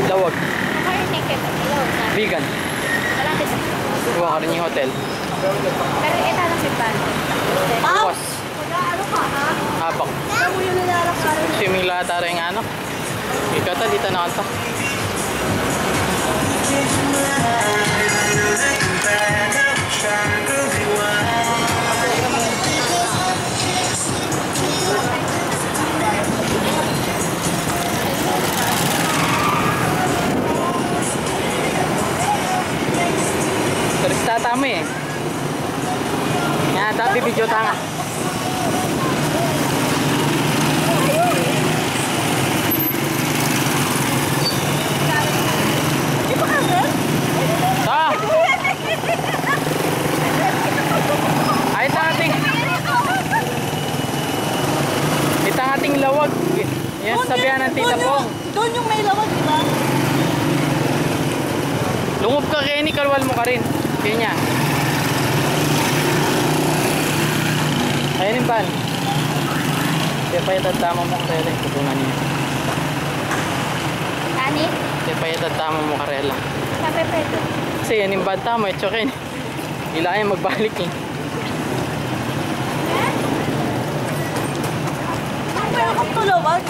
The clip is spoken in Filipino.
Lawag. Kaya naked. Ilawag na. Vegan. Wala din sa. Kuha ka rin yung hotel. Pero ito lang si Pan. Bukas. Ano ka ha? Habak. Ano mo yung nilalakarin? Swimming lahat tayo ng ano. Ikata, dito na kanta. Terus tatami eh. Yan, tapi video tanga. Ta. Ay tating. Itang ating lawag. Yan sabihan ng tita po. Doon yung may lawag, di ba? Lungob ka Kenny, kalwal mo ka rin. Kanya. Ayun yung ban. Kaya pa itadtama mo karela. Tutunan niya. Ani? Kaya pa itadtama mo karela. Kape peto. Kasi yan yung ban tama. Ito Ken. Ila ay magbalik eh. Meron kang tulawag.